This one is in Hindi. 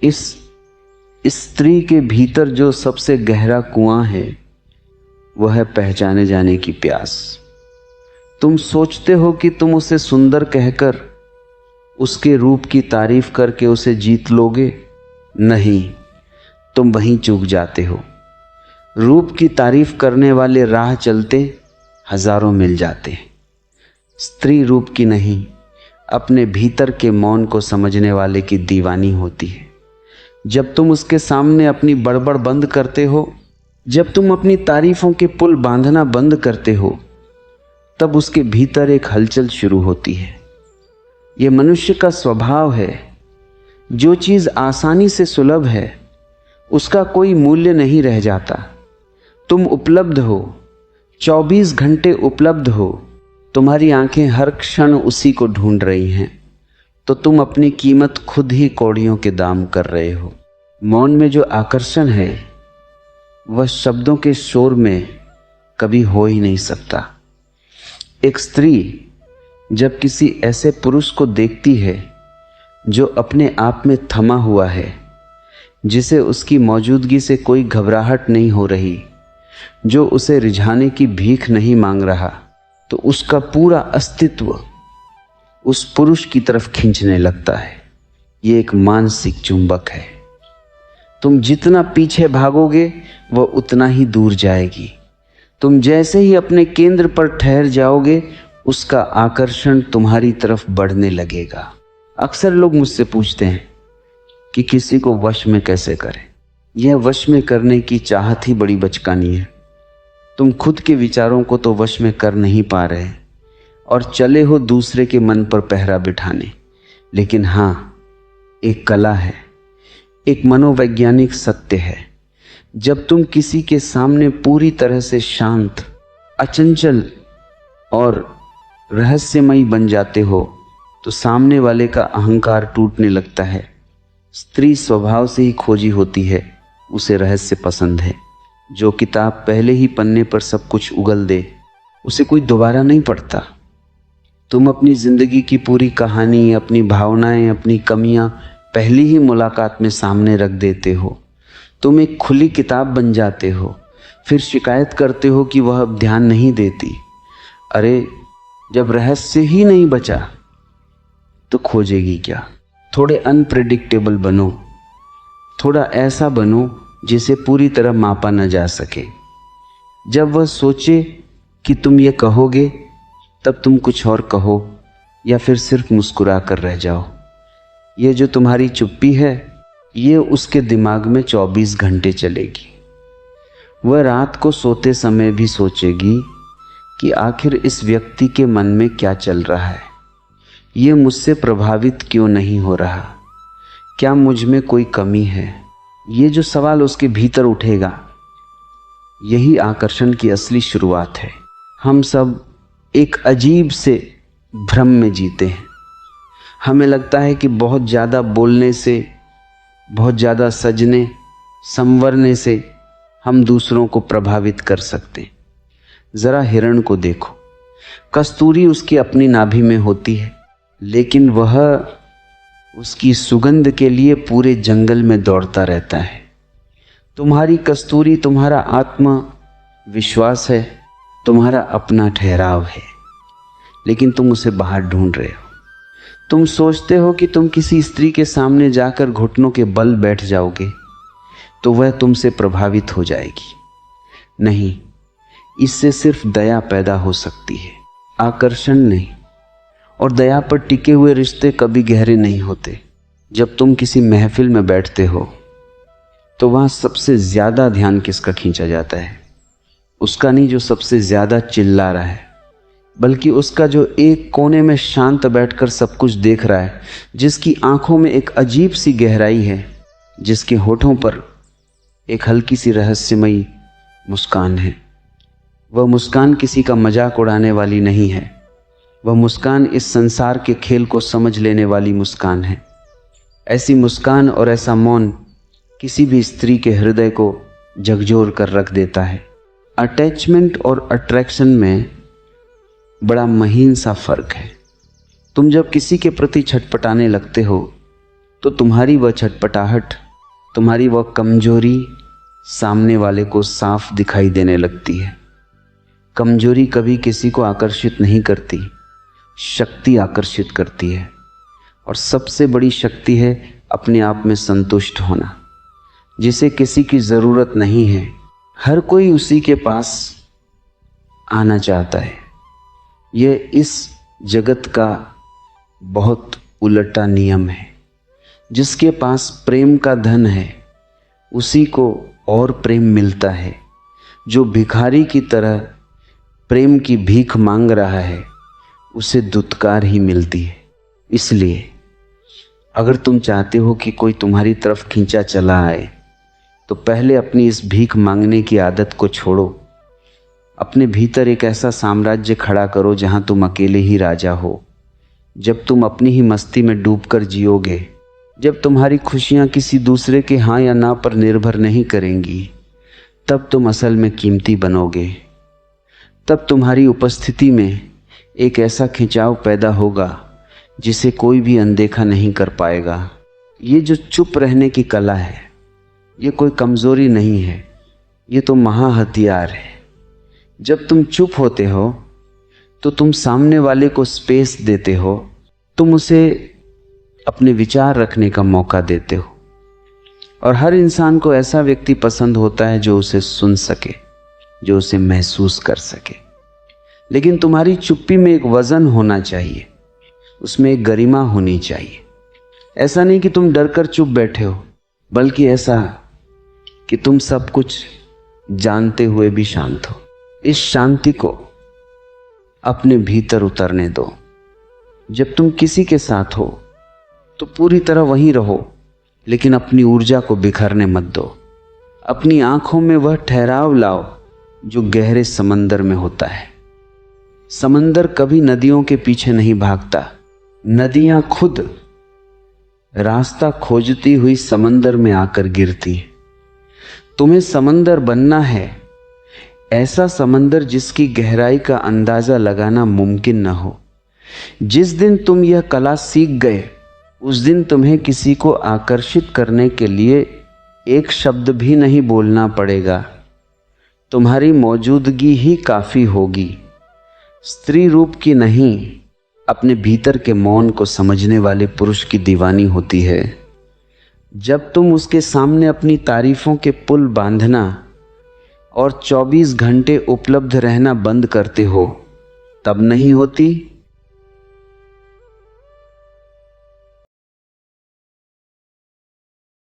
इस स्त्री के भीतर जो सबसे गहरा कुआं है वह है पहचाने जाने की प्यास। तुम सोचते हो कि तुम उसे सुंदर कहकर, उसके रूप की तारीफ करके उसे जीत लोगे। नहीं, तुम वहीं चूक जाते हो। रूप की तारीफ करने वाले राह चलते हजारों मिल जाते हैं। स्त्री रूप की नहीं, अपने भीतर के मौन को समझने वाले की दीवानी होती है। जब तुम उसके सामने अपनी बड़बड़ बंद करते हो, जब तुम अपनी तारीफों के पुल बांधना बंद करते हो, तब उसके भीतर एक हलचल शुरू होती है। यह मनुष्य का स्वभाव है। जो चीज़ आसानी से सुलभ है उसका कोई मूल्य नहीं रह जाता। तुम उपलब्ध हो, 24 घंटे उपलब्ध हो, तुम्हारी आंखें हर क्षण उसी को ढूंढ रही हैं, तो तुम अपनी कीमत खुद ही कौड़ियों के दाम कर रहे हो। मौन में जो आकर्षण है वह शब्दों के शोर में कभी हो ही नहीं सकता। एक स्त्री जब किसी ऐसे पुरुष को देखती है जो अपने आप में थमा हुआ है, जिसे उसकी मौजूदगी से कोई घबराहट नहीं हो रही, जो उसे रिझाने की भीख नहीं मांग रहा, तो उसका पूरा अस्तित्व उस पुरुष की तरफ खींचने लगता है। ये एक मानसिक चुंबक है। तुम जितना पीछे भागोगे वह उतना ही दूर जाएगी। तुम जैसे ही अपने केंद्र पर ठहर जाओगे, उसका आकर्षण तुम्हारी तरफ बढ़ने लगेगा। अक्सर लोग मुझसे पूछते हैं कि किसी को वश में कैसे करें। यह वश में करने की चाहत ही बड़ी बचकानी है। तुम खुद के विचारों को तो वश में कर नहीं पा रहे और चले हो दूसरे के मन पर पहरा बिठाने। लेकिन हाँ, एक कला है, एक मनोवैज्ञानिक सत्य है। जब तुम किसी के सामने पूरी तरह से शांत, अचंचल और रहस्यमयी बन जाते हो, तो सामने वाले का अहंकार टूटने लगता है। स्त्री स्वभाव से ही खोजी होती है, उसे रहस्य पसंद है। जो किताब पहले ही पन्ने पर सब कुछ उगल दे, उसे कोई दोबारा नहीं पढ़ता। तुम अपनी जिंदगी की पूरी कहानी, अपनी भावनाएं, अपनी कमियां पहली ही मुलाकात में सामने रख देते हो। तुम एक खुली किताब बन जाते हो, फिर शिकायत करते हो कि वह अब ध्यान नहीं देती। अरे, जब रहस्य ही नहीं बचा तो खोजेगी क्या? थोड़े अनप्रेडिक्टेबल बनो, थोड़ा ऐसा बनो जिसे पूरी तरह मापा न जा सके। जब वह सोचे कि तुम ये कहोगे, तब तुम कुछ और कहो या फिर सिर्फ मुस्कुरा कर रह जाओ। ये जो तुम्हारी चुप्पी है, ये उसके दिमाग में 24 घंटे चलेगी। वह रात को सोते समय भी सोचेगी कि आखिर इस व्यक्ति के मन में क्या चल रहा है, ये मुझसे प्रभावित क्यों नहीं हो रहा, क्या मुझ में कोई कमी है। ये जो सवाल उसके भीतर उठेगा, यही आकर्षण की असली शुरुआत है। हम सब एक अजीब से भ्रम में जीते हैं। हमें लगता है कि बहुत ज़्यादा बोलने से, बहुत ज़्यादा सजने संवरने से हम दूसरों को प्रभावित कर सकते हैं। ज़रा हिरण को देखो, कस्तूरी उसकी अपनी नाभि में होती है, लेकिन वह उसकी सुगंध के लिए पूरे जंगल में दौड़ता रहता है। तुम्हारी कस्तूरी तुम्हारा आत्मविश्वास है, तुम्हारा अपना ठहराव है, लेकिन तुम उसे बाहर ढूंढ रहे हो। तुम सोचते हो कि तुम किसी स्त्री के सामने जाकर घुटनों के बल बैठ जाओगे तो वह तुमसे प्रभावित हो जाएगी। नहीं, इससे सिर्फ दया पैदा हो सकती है, आकर्षण नहीं। और दया पर टिके हुए रिश्ते कभी गहरे नहीं होते। जब तुम किसी महफिल में बैठते हो तो वहाँ सबसे ज़्यादा ध्यान किसका खींचा जाता है? उसका नहीं जो सबसे ज़्यादा चिल्ला रहा है, बल्कि उसका जो एक कोने में शांत बैठकर सब कुछ देख रहा है, जिसकी आंखों में एक अजीब सी गहराई है, जिसके होठों पर एक हल्की सी रहस्यमयी मुस्कान है। वह मुस्कान किसी का मजाक उड़ाने वाली नहीं है, वह मुस्कान इस संसार के खेल को समझ लेने वाली मुस्कान है। ऐसी मुस्कान और ऐसा मौन किसी भी स्त्री के हृदय को झकझोर कर रख देता है। अटैचमेंट और अट्रैक्शन में बड़ा महीन सा फर्क है। तुम जब किसी के प्रति छटपटाने लगते हो तो तुम्हारी वह छटपटाहट, तुम्हारी वह कमजोरी सामने वाले को साफ दिखाई देने लगती है। कमजोरी कभी किसी को आकर्षित नहीं करती, शक्ति आकर्षित करती है। और सबसे बड़ी शक्ति है अपने आप में संतुष्ट होना, जिसे किसी की ज़रूरत नहीं है, हर कोई उसी के पास आना चाहता है। यह इस जगत का बहुत उलटा नियम है। जिसके पास प्रेम का धन है उसी को और प्रेम मिलता है। जो भिखारी की तरह प्रेम की भीख मांग रहा है उसे दुत्कार ही मिलती है। इसलिए अगर तुम चाहते हो कि कोई तुम्हारी तरफ खींचा चला आए तो पहले अपनी इस भीख मांगने की आदत को छोड़ो। अपने भीतर एक ऐसा साम्राज्य खड़ा करो जहां तुम अकेले ही राजा हो। जब तुम अपनी ही मस्ती में डूबकर जियोगे, जब तुम्हारी खुशियां किसी दूसरे के हाँ या ना पर निर्भर नहीं करेंगी, तब तुम असल में कीमती बनोगे। तब तुम्हारी उपस्थिति में एक ऐसा खिंचाव पैदा होगा जिसे कोई भी अनदेखा नहीं कर पाएगा। ये जो चुप रहने की कला है, ये कोई कमजोरी नहीं है, ये तो महा हथियार है। जब तुम चुप होते हो तो तुम सामने वाले को स्पेस देते हो, तुम उसे अपने विचार रखने का मौका देते हो। और हर इंसान को ऐसा व्यक्ति पसंद होता है जो उसे सुन सके, जो उसे महसूस कर सके। लेकिन तुम्हारी चुप्पी में एक वजन होना चाहिए, उसमें एक गरिमा होनी चाहिए। ऐसा नहीं कि तुम डरकर चुप बैठे हो, बल्कि ऐसा कि तुम सब कुछ जानते हुए भी शांत हो। इस शांति को अपने भीतर उतरने दो। जब तुम किसी के साथ हो तो पूरी तरह वहीं रहो, लेकिन अपनी ऊर्जा को बिखरने मत दो। अपनी आंखों में वह ठहराव लाओ जो गहरे समंदर में होता है। समंदर कभी नदियों के पीछे नहीं भागता, नदियां खुद रास्ता खोजती हुई समंदर में आकर गिरती है। तुम्हें समंदर बनना है, ऐसा समंदर जिसकी गहराई का अंदाजा लगाना मुमकिन न हो। जिस दिन तुम यह कला सीख गए, उस दिन तुम्हें किसी को आकर्षित करने के लिए एक शब्द भी नहीं बोलना पड़ेगा। तुम्हारी मौजूदगी ही काफी होगी। स्त्री रूप की नहीं, अपने भीतर के मौन को समझने वाले पुरुष की दीवानी होती है। जब तुम उसके सामने अपनी तारीफों के पुल बांधना और 24 घंटे उपलब्ध रहना बंद करते हो, तब नहीं होती